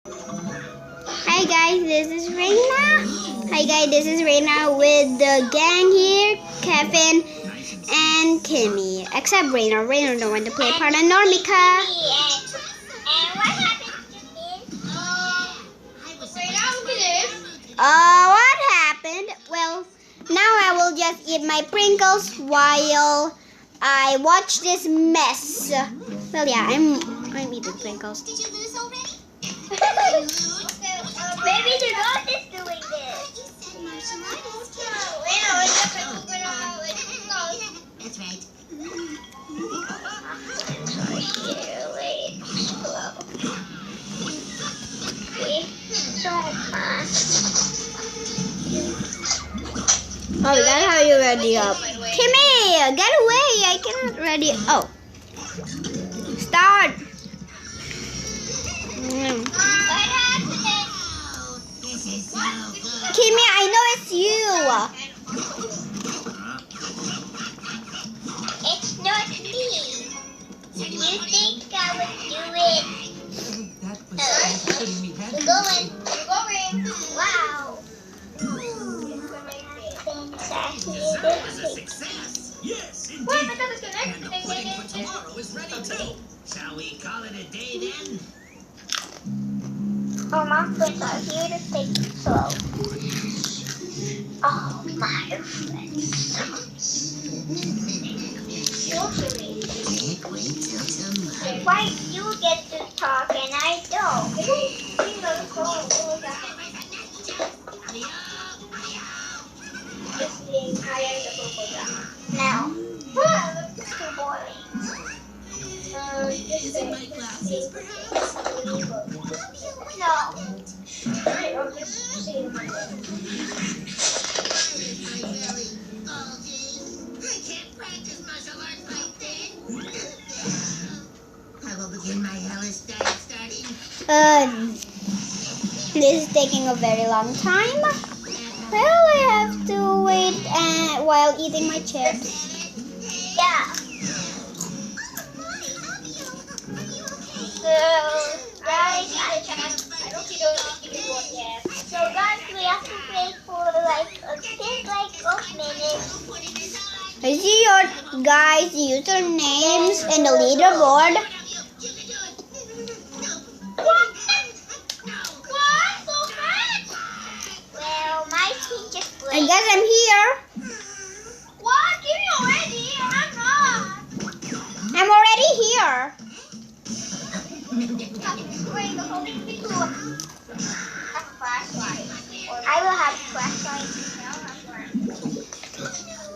Hi guys, this is Reina. Hi guys, this is Reina with the gang here, Kevin and Kimmy. Except Reina. Reina don't want to play paranirmica. And what happened to this? What happened? Well, now I will just eat my Pringles while I watch this mess. Well, yeah, I'm eating Pringles. Did you lose already? Maybe the ghost is doing this. That's right. So fast. Oh, that's how you ready up. Kimmy, get away! I cannot ready. Oh, start. What happened? This is so good. Kimmy, I know it's you. It's not me. You think I would do it? We're going. Wow. Yes, indeed. And the pudding for tomorrow is ready too. Shall we call it a day then? Oh, my friends are here to take it slow. Oh, my friends. Why you get to talk and I don't? Now, too boring. Using my glasses, perhaps? No. I can't practice martial arts like this. I will begin my hellish diet starting. This is taking a very long time. Well, I have to wait while eating my chips. Yeah. So, guys, we have to play for like a bit like a minute. I see your guys' usernames in the leaderboard. Well, my team just I played. guess I'm here. What? Give me already. I'm not. I'm already here. I will have flashlight.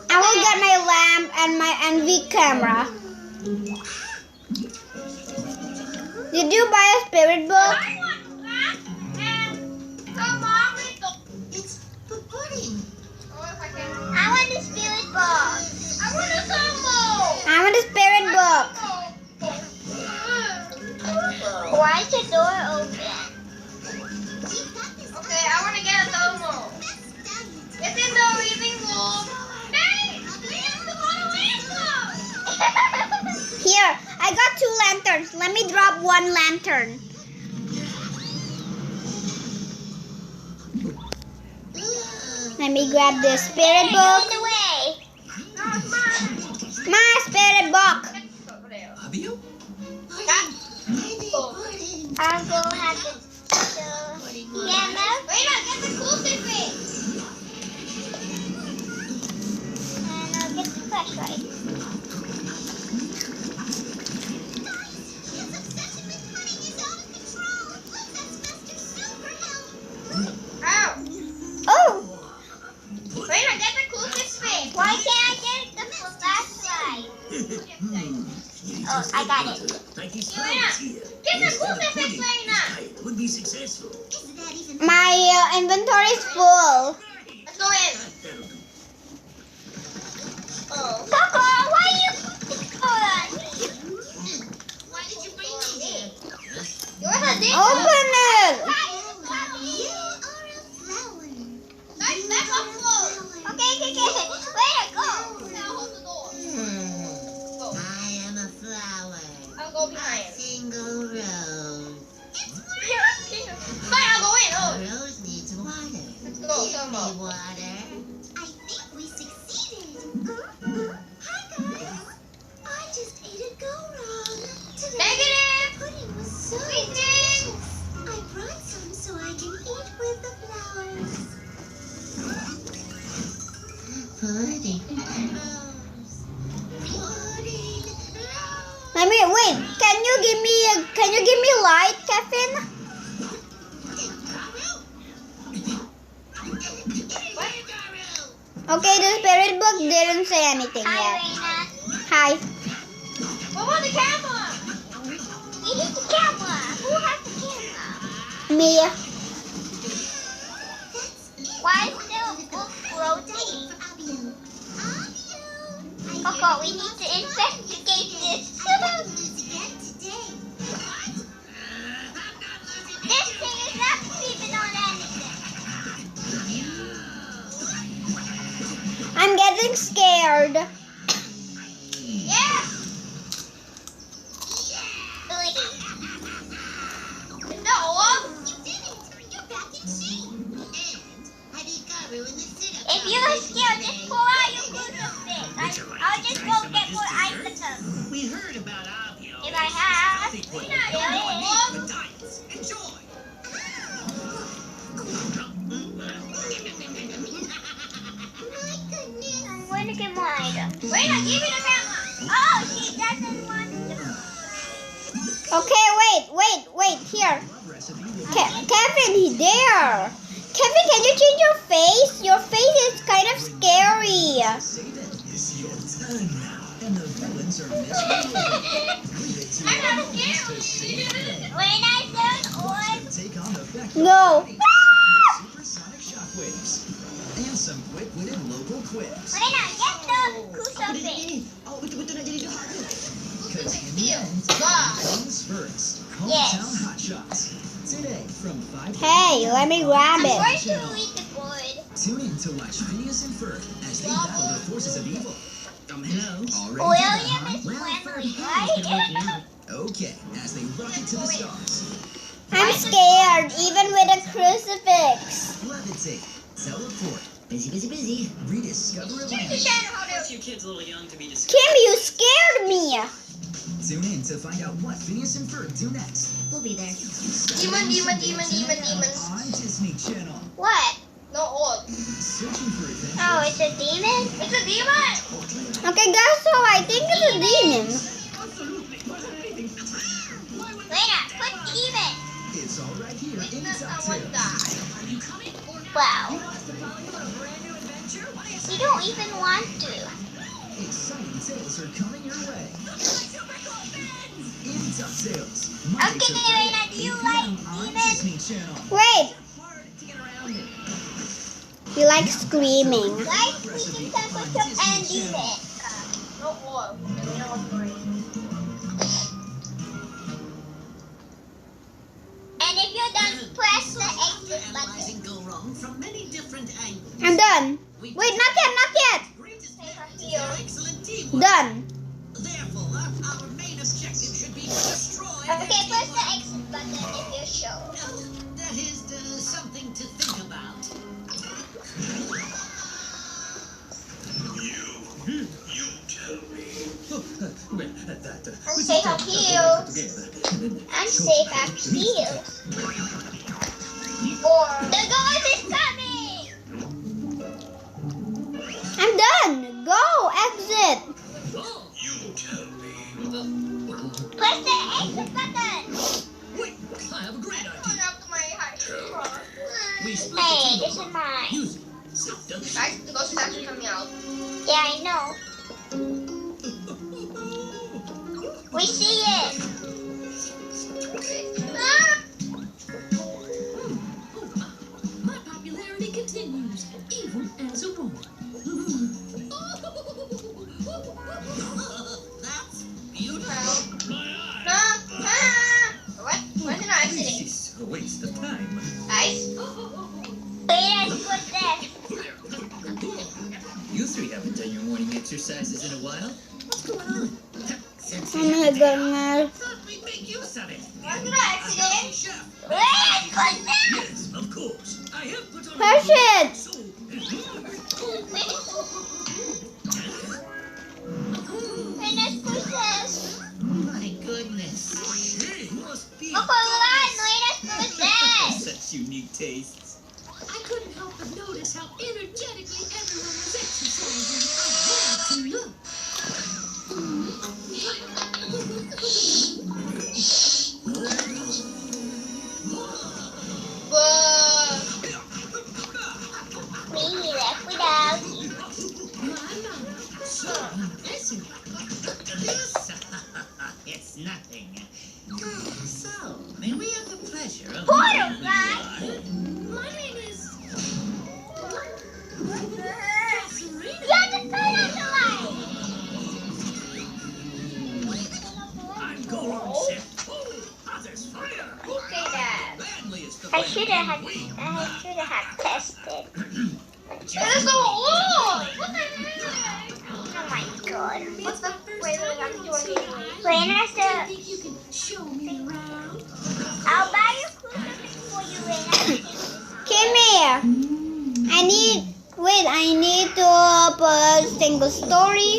I will get my lamp and my NV camera. Did you buy a spirit book? It's the pudding. I want the spirit box. I want a spirit book. Why is the door open? Okay, I want to get a thermal. It's in the living room. Hey, where's the bottle? Here, I got 2 lanterns. Let me drop 1 lantern. Let me grab the spirit book. In the way. My spirit book. Have you? I'm going to have the camera. Wait, get the crucifix. And I'll get the flashlight. Ow. Oh, Wait, get the crucifix. Why can't I get the flashlight? Oh, I got it. Thank you so Joanna, much here. get the crucifix, Reina. It would be successful. my inventory is full. Let's go in. Oh. Papa, why you put on me? Why did you bring me here? Yours a dick. Open it. Back up close. Okay. Where to go? Now hold the door. I am a flower. I'll go behind. Single rose. You're a slow-mo. Water. I think we succeeded. Hi guys. I just ate a go-wrong. Today Negative. the pudding was so Sweetie. delicious. I brought some so I can eat with the flowers. Pudding. Pudding. Let me wait. Can you give me light, Kevin? Okay, the spirit book didn't say anything Hi, yet. Reina. Hi. What about the camera? We need the camera. Who has the camera? Me. Why is there a book floating? Coco, we need to investigate this. This thing is not sleeping on anything. I'm getting scared. Yeah. Is that all? If you're scared, just pull out your crucifix. I'll just go get more items. We heard about Avio. If I have, The diets. Enjoy. I'm going to get more items. Reina, give me the camera. Oh, she doesn't want to. Okay, wait. Here. Kevin, he's there. Kevin, can you change your face? Your face is kind of scary. It's your turn now, and the villains are missing. I'm not scared. When I turn on, Take on the back No. supersonic shockwaves and some quick-witted local quips. when I get the crucifix. Oh, betul nak jadi jahat. Because in the Feel end, God. comes first. Hometown Yes. Hot Shots. Today from 5 Hey, let me grab I'm it. going to read the board. Tune in to watch Phineas and Ferb as they battle the forces of evil. Hello. Already William to is the friendly, right? Okay, as they rocket to the stars. I'm scared, even with a crucifix. Levitate. Teleport. Busy. Rediscover Teach the Atlantis. channel how to. Your kid's a little young to be Kim, you scared me. Tune in to find out what Phineas and Ferb do next. We'll be there. Demon. On Disney Channel. What? No old. Searching for adventure. Oh, it's a demon? It's a demon. Okay, guys, so I think it's a demon. Lena, put demon. It's all right here in Witness Top someone Tales. die. Are you coming or not? Wow. You want us to follow you on a brand new adventure? What do you You don't even want to. Exciting tales are coming your way. In Top Tales. Okay, Lena, do you like on demons? Disney Channel. Wait, Hard to get around it. you like screaming. Like freaking temperature and demon. No old. And if you're done, press the exit button. Analyzing go wrong from many different angles. I'm done. Wait, not yet. Greatest Here. excellent teamwork. Done. Therefore, our main objective should be to destroy. Okay, press the exit button if you're sure. That is something to think about. You tell me. Well, that. I'm safe up here. I'm safe up here. Or the ghost is coming. I'm done. Go, exit. You tell me. Press the exit button. Wait, I have a great idea. Going up to my height. We split Hey, the this is mine. Use it. Stop, don't Guys, the ghost is actually coming out. Yeah, I know. We see it. Ah! My popularity continues, even as a woman. That's beautiful. My What? Why is it not exiting? It's a waste of time. Guys? Wait, let's put this. You three haven't done your morning exercises in a while. What's going on? Since Oh my goodness. thought we'd make use of it. Why is it not exiting? Chef. Let's put this. Yes, of course. I have put on Push it. so sweet tastes. I couldn't help but notice how energetically everyone was exercising. I had to look. Me left without. So impressive. It's nothing. So, may we have the pleasure of Portal meeting guy. who you are? My name is... You're the third on the line. I'm going, Chef. Oh, there's fire. Who say that? Badly is the I way should have we- tested. It is so old. What the heck? Oh my god. What's the wait? When I said Think you can show me around? I'll buy you crucifix for you when Come here. I need to put single story.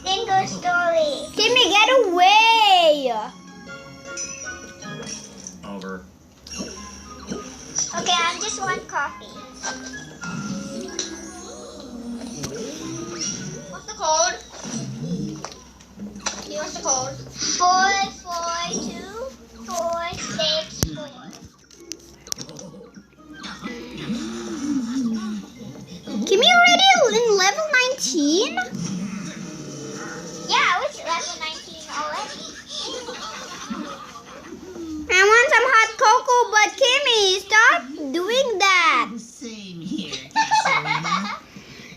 Single story. Kimmy, get away. Over. Okay, I just want coffee. What's the code? What's the code? 442 464. Kimmy already in level 19? Yeah, I was level 19 already. I want some hot cocoa, but Kimmy, stop doing that. Same here.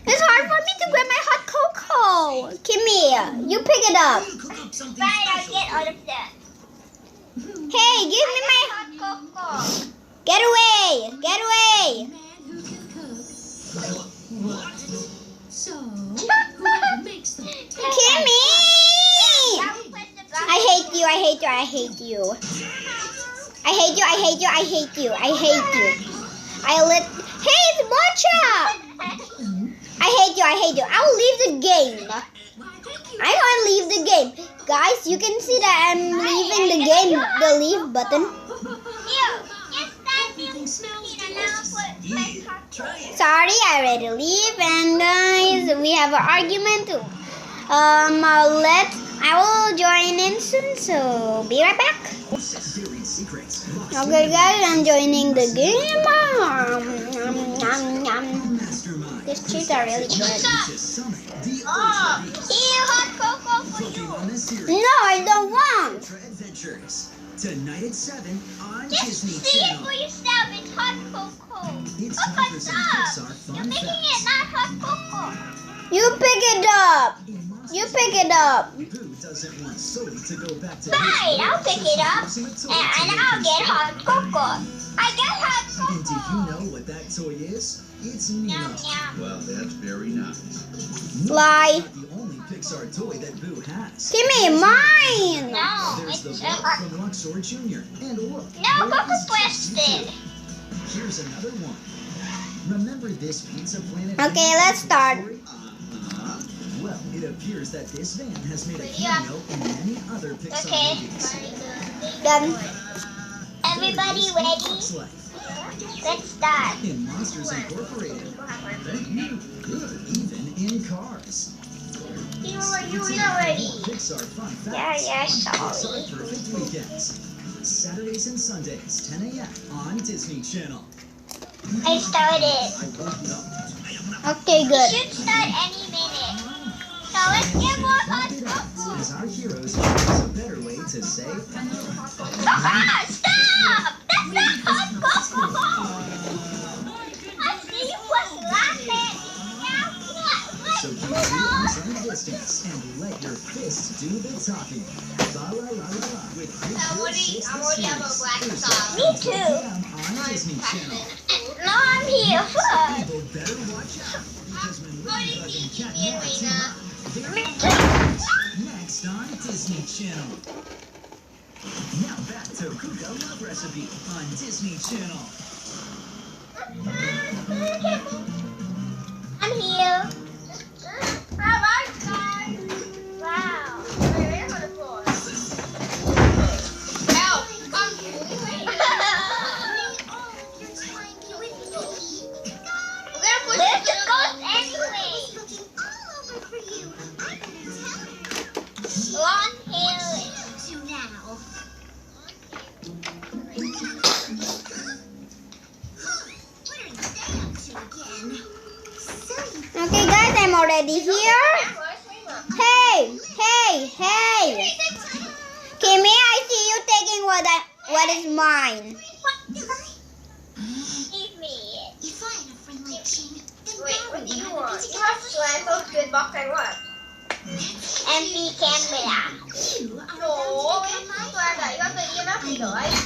It's hard for me to grab my hot cocoa. Kimmy, you pick it up. Cook up something Right, I'll special. get all of that. Hey, give me my hot cocoa. Get away! Get away! Man who can cook. What? So, whoever makes them Kimmy! I hate you, I hate you, I hate you. I hate you, I hate you, I hate you, I hate you. Hey, it's Matcha! I hate you, I'll leave the game. I can't leave the game. Guys, you can see that I'm leaving the game, the leave button. everything smells delicious. Yeah, try it. Sorry, I already leave, and guys, we have an argument. I will join in soon, so be right back. Okay, guys, I'm joining the game. These cheats are really good. Here, hot cocoa for you. No, I don't want. Tonight at 7 on Just Disney see it Channel. for yourself. It's hot cocoa. It's Look time for what's some up. Pixar You're fun picking it, facts. not hot cocoa. You pick it up. You pick it up. Boo doesn't want Sully to go back to Fine, I'll pick it up. his toy And to I'll make get him hot cocoa. I got hot And do you cocoa. know what that toy is? It's Nemo. Yum, yum. Well, that's very nice. Fly. Not the only Pixar toy that Boo has. Give me mine. No, There's the it's Rock from Luxor Jr. And look, No, there Coco is pressed Jessie, it. too. Here's another one. Remember this Pizza Planet? Okay, van let's start. story? Well, it appears that this van has made a Yeah. cameo in many other Pixar Okay. movies. Done. Everybody ready? Bugs Life, Let's start. in Monsters Incorporated. Thank you. Good, even in Cars. You It's ready? more Pixar fun facts. Yeah, Pixar sorry. Perfect Weekends. Saturdays and Sundays, 10 a.m. on Disney Channel. I started. I won't know. Okay, good. It should start any minute. So let's get more hot Wrap it cocoa. up, as our heroes give us a better way to say Ah, stop! That's not hot cocoa. I see you was laughing. Now what? so keep your arms on distance and let your fists do the talking. La la la la la with Big I Bill already 6 have a Series. black Thursday sock. Me at 10 too. p.m. on Disney Channel. No, I'm here first. People better watch out because when Ladybug and Cat Me and Noir team Rena. up, they're next on Disney Channel. Now back to Puka Love Recipe on Disney Channel. I'm here. Wow. already here? Hey, hey, hey. Kimmy, I see you taking what is mine. Give me it. If I had a friend like Ching, then Wait, Dad what would do you never want? be You have to land those good box and what? MP camera. You are No, about to it's become not my that. You have the EMF needle, right?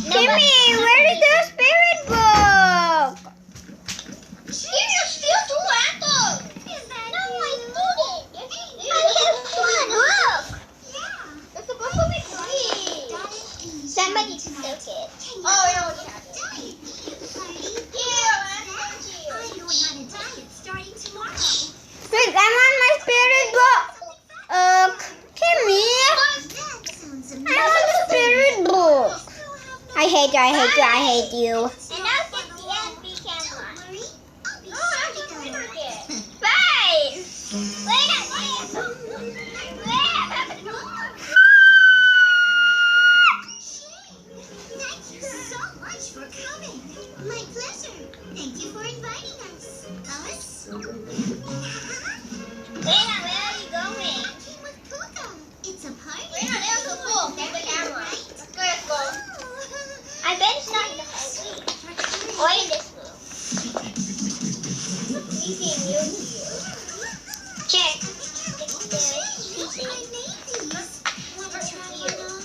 Kimmy, where is the spirit book? You still do Anton. No, I didn't. Look. Yeah. It's supposed to be free. Somebody took it. Oh, I know what you have. Diet, Scardy. Yeah, Anton. I'm going on a diet starting tomorrow. Wait, I'm on my spirit book. Kimmy, That sounds amazing. I want the spirit book. I hate you, I hate you, I hate you. And now get the MP camera. Don't worry. I'll be No, sure I to just go. triggered it. Bye. Wait a Thank you so much for coming. My pleasure. Thank you for inviting us. Us? Where are you going? I came with Puka. It's a party. Wait, there's a book. There's the camera. Let's go, let's go. I bet it's not in the whole week. Or in this room. Easy music. Check. It's there. I made these. Want to try one on?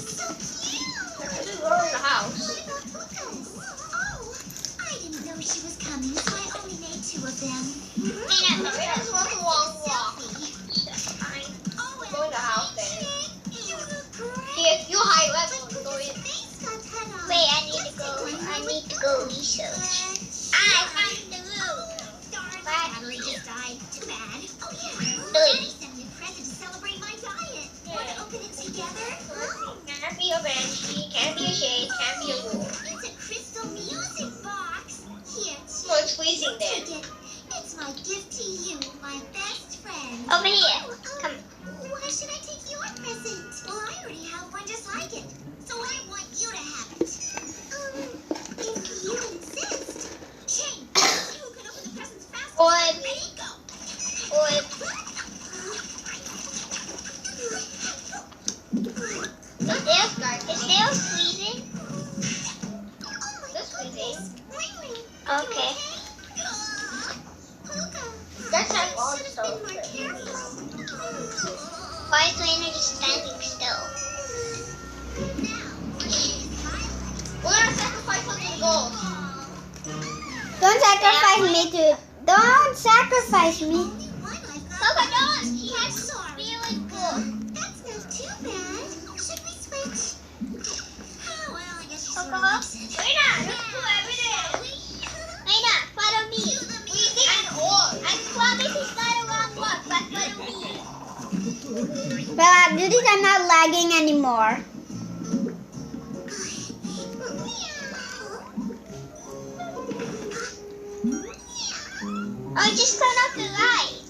So cute. Just go in the house. What about Puka's? Oh, I didn't know she was coming, so I only made 2 of them. We're just walk a long walk. Fine. Oh, and Go in the house then. you look great. Yes, you high level. But Go in. Puka's face got cut off. Wait, I need to go research. I found the room. Darn, Bye. battery just died. Too bad. Oh yeah. Good. Daddy sent me a present to celebrate my diet. Want to open it together? Can't be a banshee, can't be a shade, can't be a wolf. It's a crystal music box. Here, So it's freezing then. take it. It's my gift to you, my best friend. Over here. Come. Why should I take your present? Well, I already have one just like it. So I want you to have it. If you insist. Shane, you can open the presents fast. Or- Ready, go. Is there freezing? Oh my This goodness. Ring. Okay. That's not all Should have so been more careful. Why is Lena just standing still? We're gonna sacrifice something gold. Don't sacrifice me to. Don't sacrifice me. Coco, don't! She has spirit book. That's not too bad. Should we switch? Oh, well, I guess she's Coco, relaxing. Lena, let's do evidence. Lena, follow me. We think an orb. I promise it's not a wrong walk, but follow me. Well, after this, I'm not lagging anymore. Oh, just turn off the light.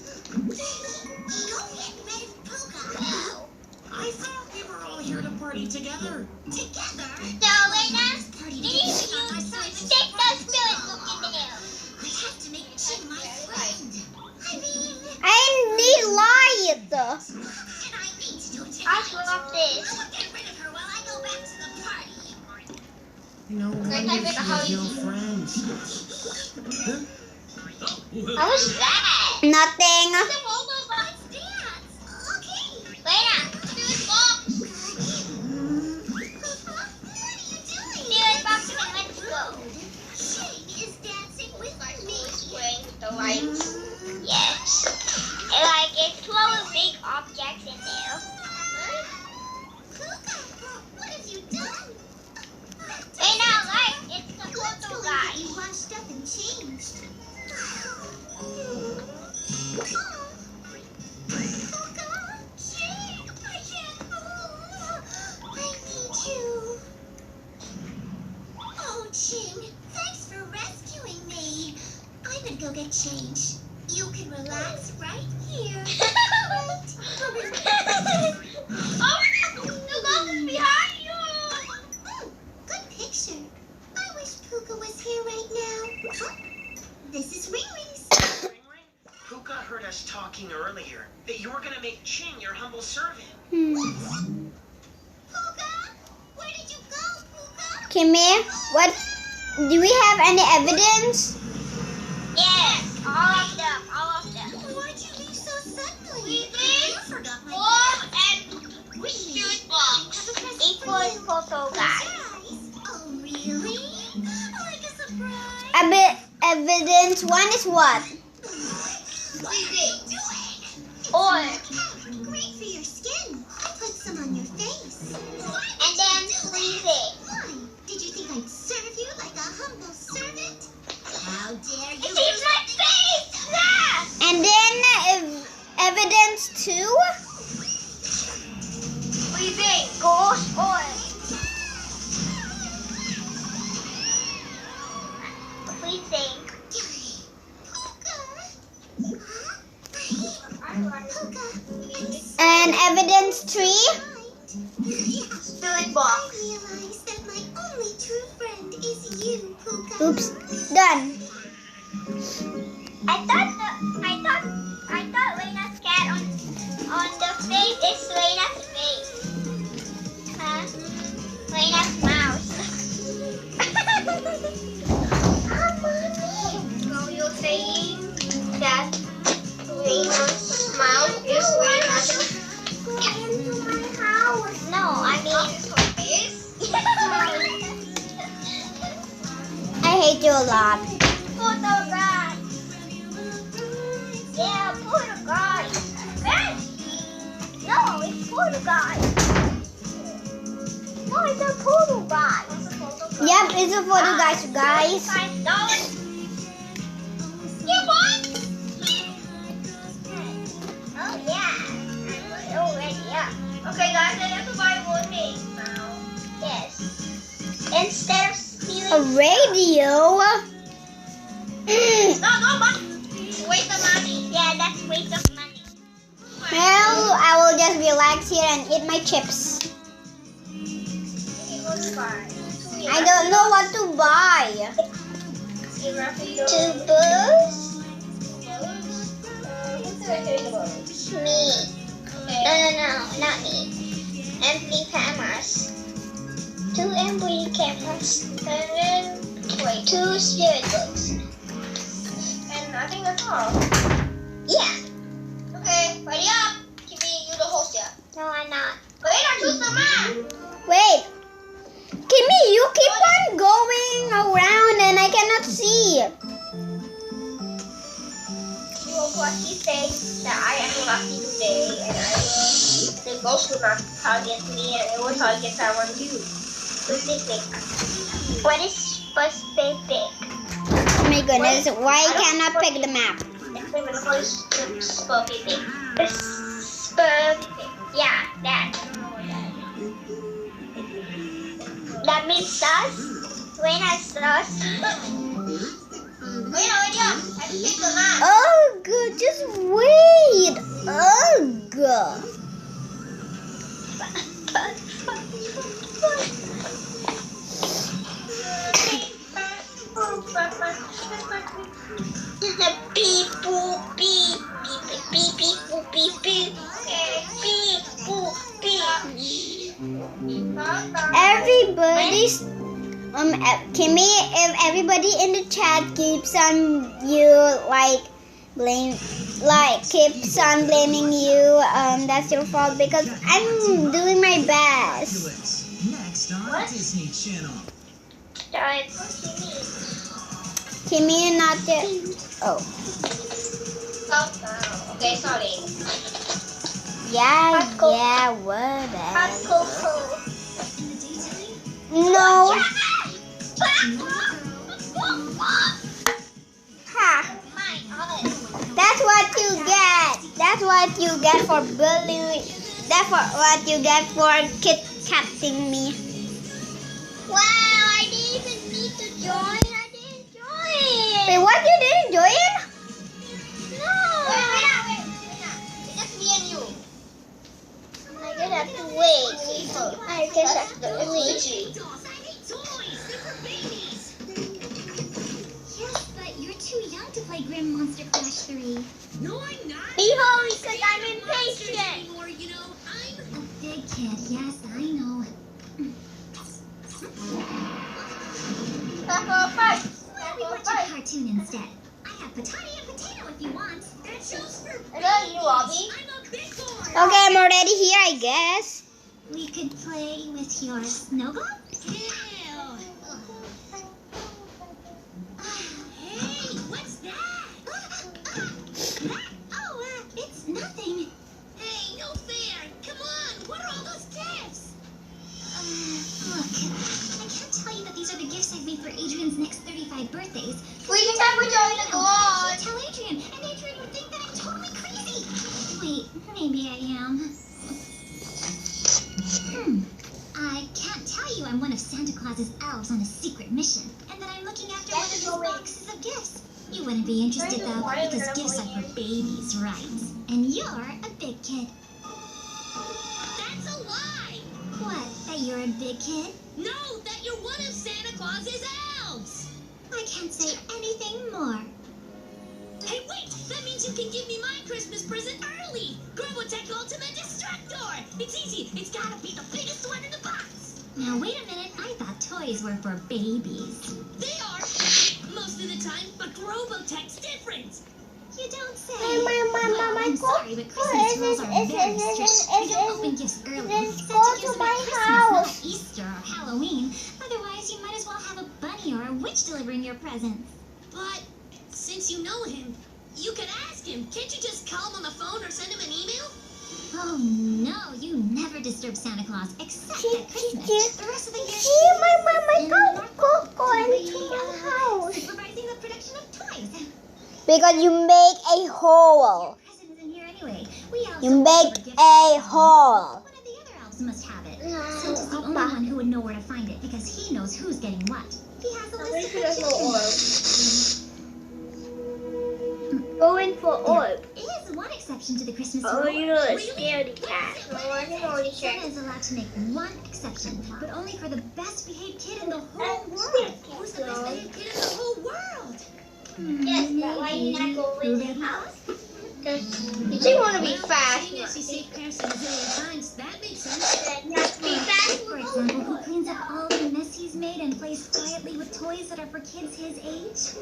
I thought we were all here to party together. Together? So, Lena, you need to stick the spirit book in there. I have to make Ching my friend. I mean, I need light. and I need to do it I'll tonight. screw up this. Don't get rid of her while I go back to the party. You know, Like, why I bet how is she you- no friends? How was that? Nothing. Let's dance. Okay. Lena, spirit box. What are you doing? Spirit box and let's go. Ching is dancing with me. Playing with the lights. Yes. And like, it's 12 big objects in there. Puka, what have you done? Lena, like, it's the Let's photo believe guy. you washed up and changed. Puka, Ching, I can't move. I need you. Oh, Ching, thanks for rescuing me. I'm gonna go get changed. You can relax right here. Oh, the ghost is behind you. Good picture. I wish Puka was here right now. Huh? This is Ring Ring's. Puka heard us Kimmy, what? Do we have any evidence? Yes, all of them, all of them. Why'd you leave so suddenly? We You did forgot my form and shoot box equals photo guy. Oh, really? Like a surprise? Evidence 1 is what? What are you doing? Or, Great for your skin. I put some on your face. and then freezing. Why? Did you think I'd serve you like a humble servant? How dare It you? is my face! Ah! And then evidence 2? Freezing goes on. Freezing. And evidence 3? Spirit box. I realize that my only true friend is you, Puka. Oops, done. I thought Reina's cat on the face is Reina's face. Huh? Reina's mouse. So you're saying that Reina's mouse is Reina's? Go into my house. No, I mean her face. I hate you a lot. Photo guy. Yeah, photo guy. No, it's photo guy. No, it's a photo guy. Yep, it's a photo, guys. You want? Oh yeah, I'm already up. Okay, guys, I have to buy one face now. Yes. Instead of stealing. A radio? No, but it's waste of money. Yeah, that's waste of money. Well, I will just relax here and eat my chips. I don't know what to buy. Two books. Me. No, not me. Empty cameras. 2 empty cameras. And then, wait, 2 spirit books. And I think that's all. Yeah. Okay, ready up. Kimmy, you the host, yeah? No, I'm not. Wait, I choose the map. Wait. Kimmy, you keep on going around and I cannot see. You will lucky say that I am lucky today, and the ghost will not target me, and it will target someone you. Specific. What is specific? Oh my goodness, why can't I pick the map? Specific. Specific. Yeah, that. That means sus. When I sus. Wait, I picked the map. Ugh, just wait. Ugh. Beep boop beep beep beep boop beep beep. Okay, beep boop beep. Everybody's Kimmy, if everybody in the chat keeps on keeps on blaming you, that's your fault because I'm doing my best. Next on Disney Channel. Kimmy, not the. Oh. Okay, sorry. Yeah, Hot whatever. cocoa. No. Ha. That's what you get. That's what you get for bullying. That's what you get for kit-catting me. Wow, I didn't even need to join. I didn't join. Wait, what? You didn't join? No. Wait. It's just me and you. I just have to wait. I just have to wait. Yes, but you're too young to play Grim Monster Crash 3. No, I'm not. Behold, because I'm impatient. Or, you know, I'm a big kid. Yes, I know. cartoon instead. I have patati and potato if you want. That shows for Is that you, Bobby? I'm a big boy. Okay, I'm already here, I guess. We could play with your snow globe? Ew. Hey, what's that? It's nothing. Hey, no fair. Come on, what are all those gifts? Look, I can't tell you that these are the gifts I've made for Adrian's next 35 birthdays. We can have with Johnny the I'll Glove. tell Adrian, and Adrian would think that I'm totally crazy. Wait, maybe I am. I can't tell you I'm one of Santa Claus's elves on a secret mission, and that I'm looking after one of his boxes of gifts. You wouldn't be interested though, because gifts are for babies, right? And you're a big kid. That's a lie! What, that you're a big kid? No, that you're one of Santa Claus's elves! I can't say anything more. Hey, wait! That means you can give me my Christmas present early! Grobotech Ultimate Destructor! It's easy! It's gotta be the biggest one in the box! Now, wait a minute. I thought toys were for babies. They are! Most of the time, but Grobotech's different! You don't say. Well, I'm sorry, but Christmas rules are very strict. We don't open gifts early. Let's Santa go gives to them my at Christmas, house. not Easter or Halloween. Otherwise, you might as well have a bunny or a witch delivering your presents. But since you know him, you could ask him. Can't you just call him on the phone or send him an email? Oh no, you never disturb Santa Claus except at Christmas. The rest of the year, See, my in the North go Pole, into my house. supervising the production of toys. Because you make a hole. Your present isn't here anyway. We elves You don't make deliver gifts a hole. One of the other elves must have it. Santa's the only one who would know where to find it because he knows who's getting what. He has a list of children. Going for orb. Is one exception to the Christmas Oh, rule. you know the Really? scaredy cat. Santa is allowed to make one exception, but only for the best behaved kid in the whole world. Who's the best behaved kid in the whole world? Yes, but why you not go in the house? Because you want to be fast. Seeing as you save parents a zillion times, that makes sense. You have to be fast. For example, who cleans up all the mess he's made and plays quietly with toys that are for kids his age?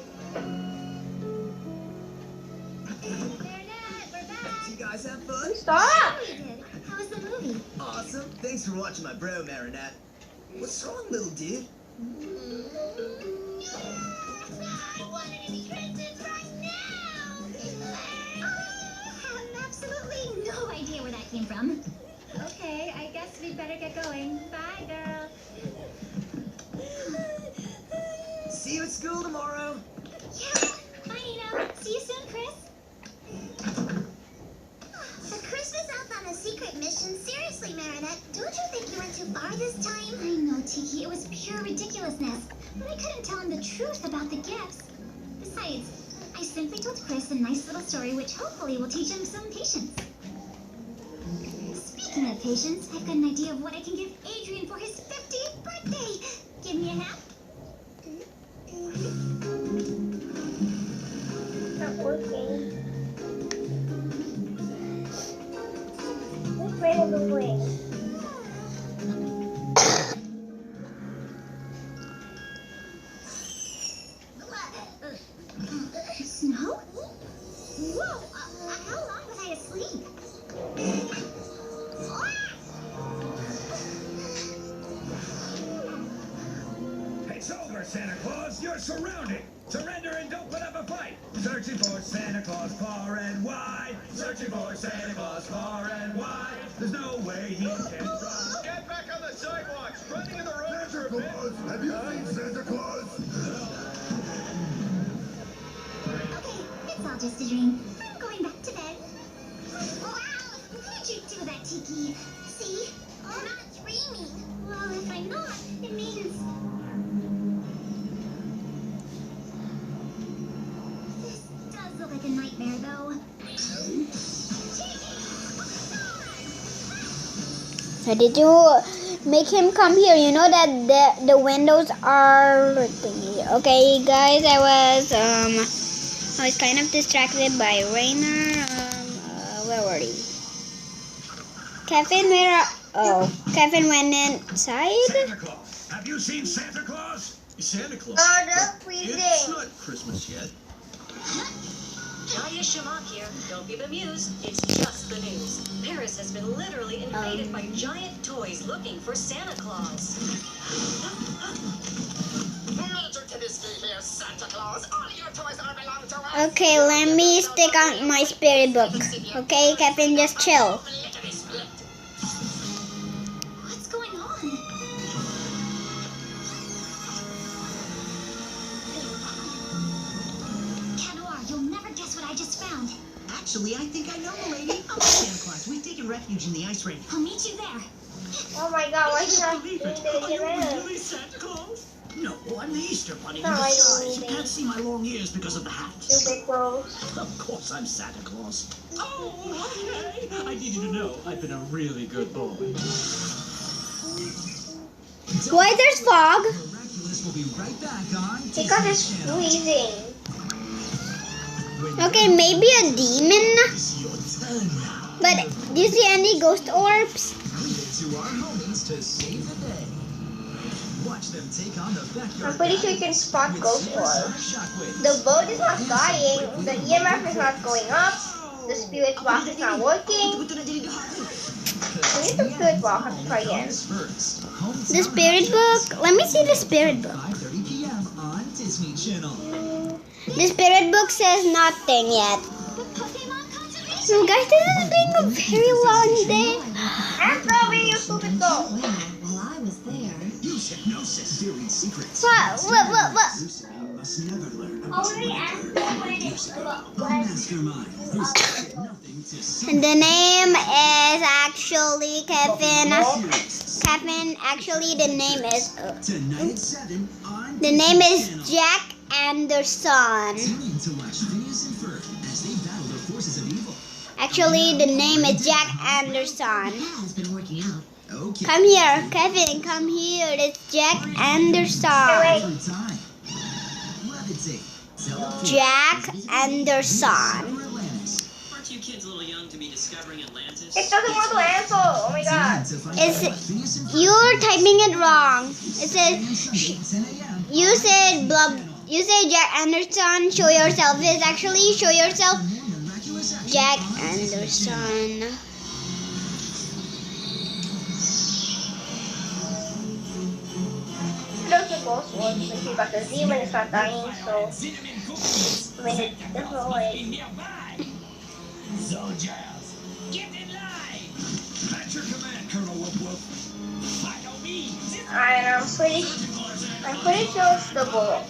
We're back. You guys have fun? Stop. We did. How was the movie? Awesome. Thanks for watching my bro, Marinette. What's wrong, little dude? I wanted to be Christmas right now! I have absolutely no idea where that came from. Okay, I guess we better get going. Bye, girl. See you at school tomorrow. Yeah. Bye, Nina. See you soon, Chris. A Christmas elf on a secret mission? Seriously, Marinette, don't you think you went too far this time? I know, Tiki. It was pure ridiculousness. But I couldn't tell him the truth about the gifts. Besides, I simply told Chris a nice little story which hopefully will teach him some patience. Speaking of patience, I've got an idea of what I can give Adrian for his 50th birthday. Give me a hand. Not working. Which way is the wing? Snow? Whoa! How long was I asleep? It's over, Santa Claus. You're surrounded. Surrender and don't put up a fight. Searching for Santa Claus far and wide. Searching for Santa Claus far and wide. There's no way he can run. Get back on the sidewalks! Running in the road! Santa Claus, have you seen Santa Claus? Okay, it's all just a dream. I'm going back to bed. Wow! How did you do that, Tiki? See? I'm not dreaming. Well, if I'm not, it means... This does look like a nightmare, though. So did you make him come here? You know that the windows are thingy. Okay, guys, I was kind of distracted by Rainer. Where were you? Kevin, where? Oh, Kevin went inside. Santa Claus, have you seen Santa Claus? Santa Claus. Oh, they're But freezing. it's not Christmas yet. Nadia Shamak here. Don't be bemused. It's just the news. Paris has been literally invaded by giant toys looking for Santa Claus. Major Tedeschi here, Santa Claus. All your toys are belong to us. Okay, let me stick on my spirit book. Okay, Kevin, just chill. What's going on? Canoir, you'll never guess what I just found. Actually, I think I know, lady. I'm Santa Claus. We've taken refuge in the ice rink. I'll meet you there. Oh my god, why is not doing Are the you event? really Santa Claus? No, I'm the Easter Bunny in No, I disguise. You don't can't see my long ears because of the hat. Stupid clothes. Of course I'm Santa Claus. Oh, okay. I need you to know I've been a really good boy. Why there's fog? Miraculous will be right back on Because it's freezing. Okay, maybe a demon. It's your turn now. But do you see any ghost orbs? Leave it to our homies to save the day. Watch them take on the backyard. I'm pretty sure you can spot with ghost supersonic orbs. shockwaves. The boat is not dying. The EMF is not going up. The spirit box is not working. We need the spirit box. Let's try again. The spirit book? Let me see the spirit book. 5:30 p.m. on Disney Channel. The spirit book says nothing yet. So guys, this has been a very long day. I'm sorry, you stupid dog. While I was there. Use hypnosis. Series secrets. What? Lucy must never learn about mastermind. Who said nothing to And the name is actually Kevin. Kevin, actually the name is Tonight at 7 on the name is Jack Anderson. Tune in to watch Phineas and Ferb as they battle the forces of evil. Actually, the name is Jack Anderson. Has been working out. Okay. Come here, Kevin. Come here. It's Jack Anderson. Every time. Levitate. Teleport. Jack Anderson. Atlantis. Aren't you kids a little young to be discovering Atlantis? It doesn't want to answer. Oh my god. To find Is out it- Phineas and Ferb. You're typing it wrong. It says Sunday, 10 a.m. you said blah. You say Jack Anderson. Show yourself. It's actually show yourself. Miraculous action Jack on Disney Channel. Anderson. Those are ghost orbs. But the demon is not dying, so. I mean, there's no way. Soldiers, get in line! At your command, Colonel Whoop Whoop. Follow me! And I'm pretty sure it's the book.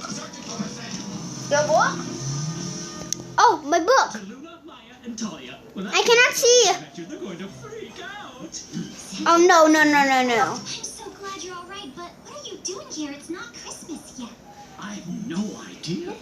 The book? Oh, my book. To Luna, Maya, and Talia. When I cannot see. bet you they're going to freak out. Oh no. I'm so glad you're all right, but what are you doing here? It's not Christmas yet. I have no idea.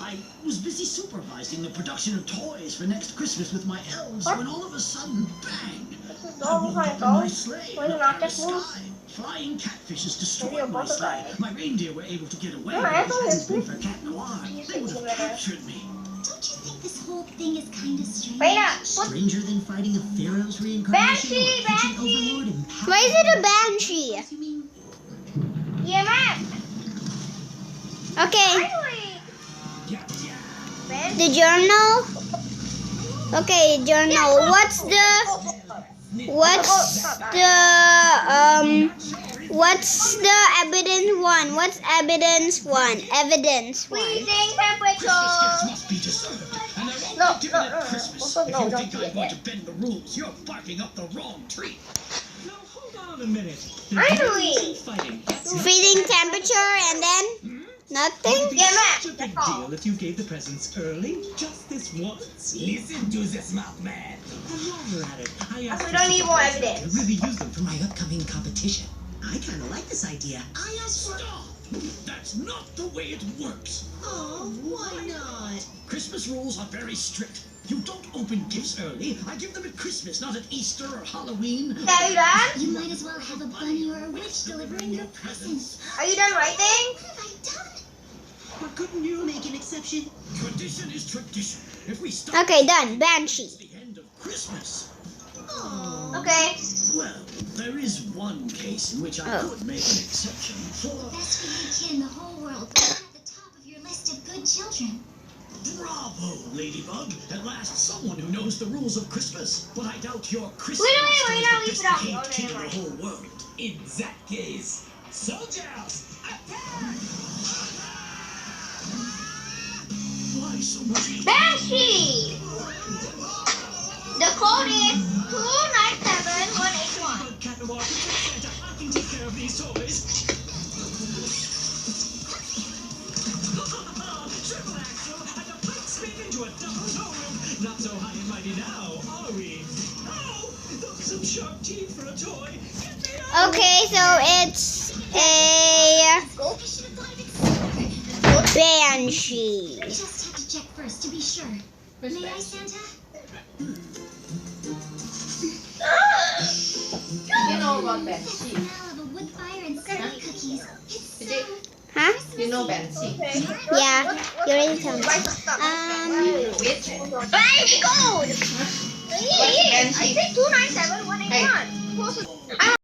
I was busy supervising the production of toys for next Christmas with my elves when all of a sudden, bang! This is I all woke my up in my fault. sleigh Why in you a not Paris just move? sky. Flying catfishes Maybe destroyed you're my both sleigh. alive. My reindeer were able to get away. No, If I it thought hadn't it been was for Cat Noir, You they would should have give it a- captured me. Don't you think this whole thing is kind of strange? Wait up. What? Stranger than fighting a pharaoh's reincarnation Banshee, or a kitchen Banshee! overlord in power. Why is it a banshee? You mean EMF. Okay, Finally. the journal. Okay, journal. What's the evidence one? What's evidence one? Evidence one. Freezing temperature. Must be deserved. And they're No, only giving no, it no, Christmas. also, If no, you don't think do I'm it going yet. to bend the rules, you're barking up the wrong tree. Now, hold on a minute. Finally. Fighting. Freezing temperature and then nothing. EMF. Such a big That's all. deal if you gave the presents early, just this once. Listen to the smart man. And while we're at it, I asked We you don't need more to evidence. really use them for my upcoming competition? I kind of like this idea. I asked for... Stop! That's not the way it works. Oh, why not? Christmas rules are very strict. You don't open gifts early. I give them at Christmas, not at Easter or Halloween. Are you done? You might as well have a bunny or a witch delivering your presents. Are you done writing? What have I done? But couldn't you make an exception? Tradition is tradition. If we stop... Okay, done. Banshee. It's the end of Christmas. Okay. Well, there is one case in which I could make an exception for... Best behaved kid in the whole world. At the top of your list of good children. Bravo, Ladybug! At last, someone who knows the rules of Christmas. But I doubt your Christmas Wait, is the leave best it out. behaved kid in the whole world. In that case, soldiers, attack! Why so much? Banshee! The code is 297181. Captain Walker, Santa, I can take care of these toys. Triple axle and a plate spin into a double showroom. Not so high and mighty now, are we? Oh, those are some sharp teeth for a toy. Get me out! Okay, so it's a I should have thought of it sooner. banshee. Just have to check first to be sure. May I, Santa? You know about That Banshee? smell of a wood fire and scardy cookies. It's Is it? so Huh? You know Banshee? Yeah, you already told me. Which? Banshee code! What's Banshee? I think 297181.